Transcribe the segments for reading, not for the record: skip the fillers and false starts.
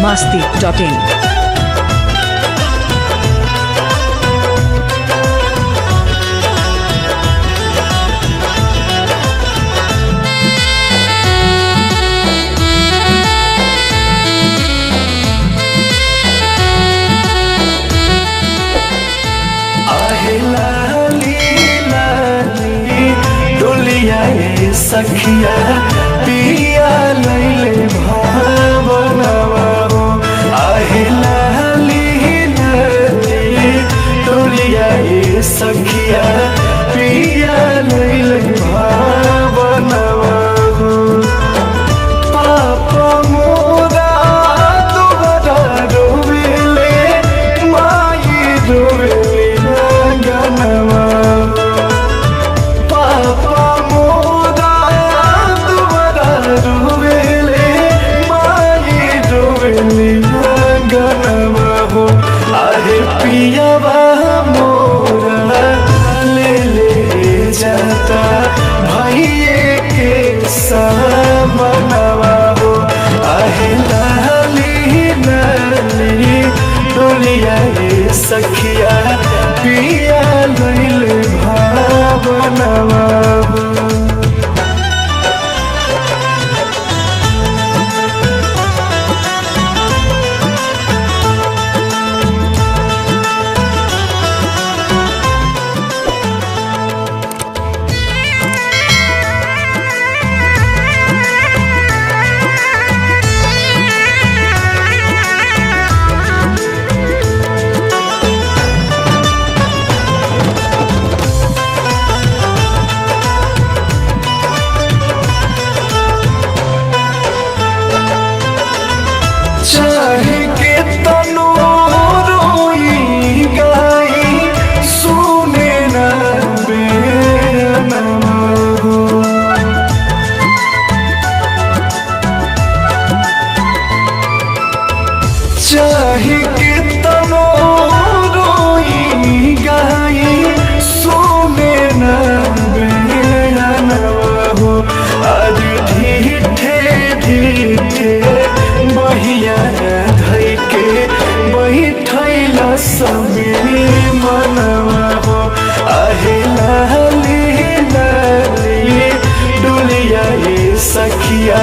biharmasti.in सखिया पिया लैले भावनवा हो आहे लाली नदी डोलिया ये सखिया पिया लैले भावनवा हो पापा मोरा दोबारा रोवेले माई रोवेले गनवा पापा अरे पियावा मोरा ले ले जाता भाइये के सामनवा हो आहे लाली नाली डोलिया ये सखिया पिया लैले भावनवा हो चाहे के तनो रोई गाई सुने न बेनवा हो चाहे के तनो रोई गाई सुने न बेनवा हो आज ढीठे ढीठे बहिया धई के बैठैला सभी मनवा हो आहे लाली लाली डोलिया ये सखिया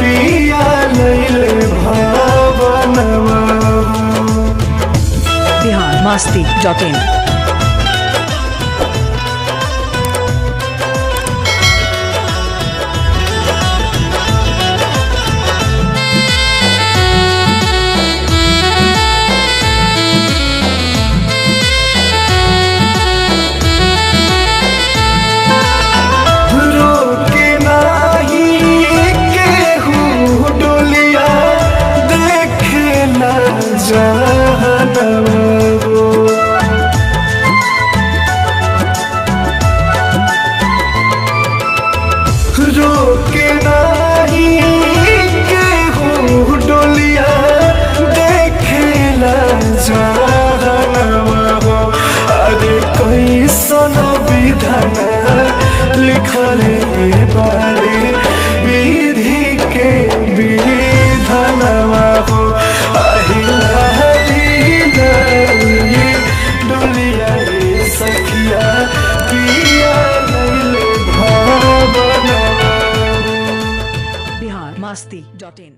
पिया लैले भावनवा हो biharmasti.in रोके नाही केहू डोलिया देखेला जानवा हो अरे कैसन विधान लिखले बारे विधि के विधानवा हो आहे लाली लाली डोलिया ये सखिया पिया लैले भावनवा biharmasti.in